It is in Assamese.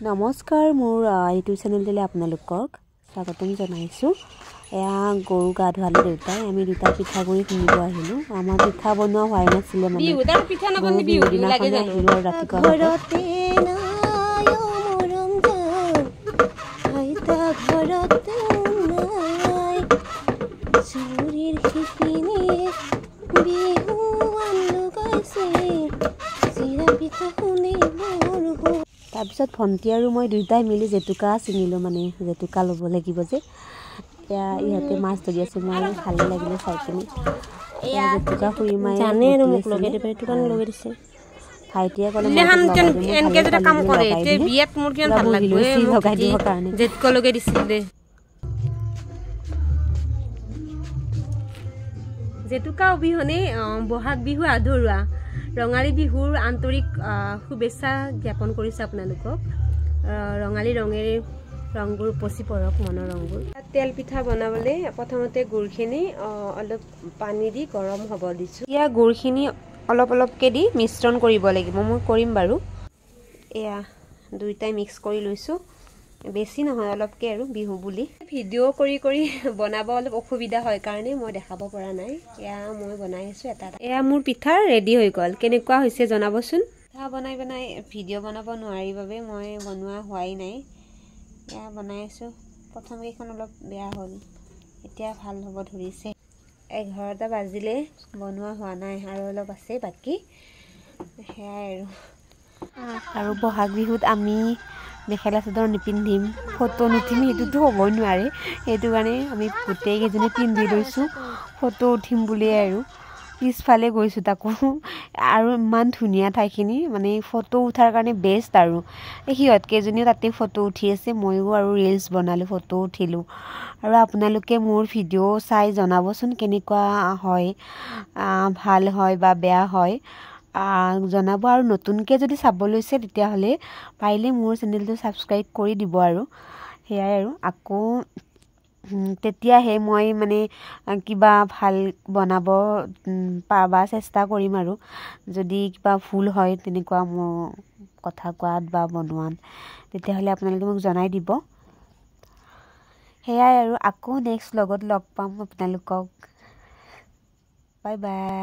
নমস্কাৰ মোৰ ইউটিউব চেনেললৈ আপোনালোকক স্বাগতম জনাইছোঁ। এয়া গৰু গা ধোৱালে দেউতাই আমি দুটা পিঠাগুড়ি খুন্দিব আহিলোঁ। আমাৰ পিঠা বনোৱা হোৱাই নাছিলে মানে দিনাখনে আহিলোঁ আৰু ৰাতিপুৱা তাৰপিছত ভণ্টি আৰু মই দুয়োটাই মিলি জেতুকা ছিঙিলোঁ, মানে জেতুকা ল'ব লাগিব যে। এয়া ইহঁতে মাছ ধৰি আছে, মই ভালেই লাগিলে চাই পিনি। জেতুকা খুৰীমাই ভাইটিয়ে ক'লে লগাই দিবৰ কাৰণে। জেতুকা অবিহনে বহাগ বিহু আধৰুৱা। ৰঙালী বিহুৰ আন্তৰিক শুভেচ্ছা জ্ঞাপন কৰিছোঁ আপোনালোকক। ৰঙালী ৰঙেৰে ৰংবোৰ উপচি পৰক মনৰ ৰংবোৰ। তেল পিঠা বনাবলৈ প্ৰথমতে গুড়খিনি অলপ পানী দি গৰম হ'ব দিছোঁ। এতিয়া গুড়খিনি অলপ অলপকৈ দি মিশ্ৰণ কৰিব লাগিব, মই কৰিম বাৰু। এয়া দুয়োটাই মিক্স কৰি লৈছোঁ, বেছি নহয় অলপকৈ আৰু বিহু বুলি। ভিডিঅ' কৰি কৰি বনাব অলপ অসুবিধা হয় কাৰণে মই দেখাব পৰা নাই। এয়া মই বনাই আছোঁ এটা। এয়া মোৰ পিঠা ৰেডি হৈ গ'ল, কেনেকুৱা হৈছে জনাবচোন। পিঠা বনাই ভিডিঅ' বনাব নোৱাৰি বাবে মই বনোৱা হোৱাই নাই। এয়া বনাই আছোঁ। প্ৰথম কেইখন অলপ বেয়া হ'ল, এতিয়া ভাল হ'ব ধৰিছে। 11টা বাজিলে বনোৱা হোৱা নাই আৰু অলপ আছে বাকী। সেয়াই আৰু বহাগ বিহুত আমি মেখেলা চাদৰ নিপিন্ধিম, ফটো নুঠিম, সেইটোতো হ'বই নোৱাৰে। সেইটো কাৰণে আমি গোটেইকেইজনী পিন্ধি লৈছোঁ ফটো উঠিম বুলিয়ে। আৰু পিছফালে গৈছোঁ তাকো, আৰু ইমান ধুনীয়া ঠাইখিনি, মানে ফটো উঠাৰ কাৰণে বেষ্ট। আৰু সিহঁতকেইজনীও তাতে ফটো উঠি আছে, ময়ো আৰু ৰিলচ বনালোঁ, ফটো উঠিলোঁ। আৰু আপোনালোকে মোৰ ভিডিঅ' চাই জনাবচোন কেনেকুৱা হয়, ভাল হয় বা বেয়া হয় জনাব। আৰু নতুনকৈ যদি চাব লৈছে তেতিয়াহ'লে পাৰিলে মোৰ চেনেলটো ছাবস্ক্ৰাইব কৰি দিব। আৰু সেয়াই আৰু আকৌ তেতিয়াহে মই মানে কিবা ভাল বনাব পাবা চেষ্টা কৰিম। আৰু যদি কিবা ভুল হয় তেনেকুৱা মোৰ কথা কোৱাত বা বনোৱাত, তেতিয়াহ'লে আপোনালোকে মোক জনাই দিব। সেয়াই আৰু আকৌ নেক্সট লগত লগ পাম আপোনালোকক। Bye bye.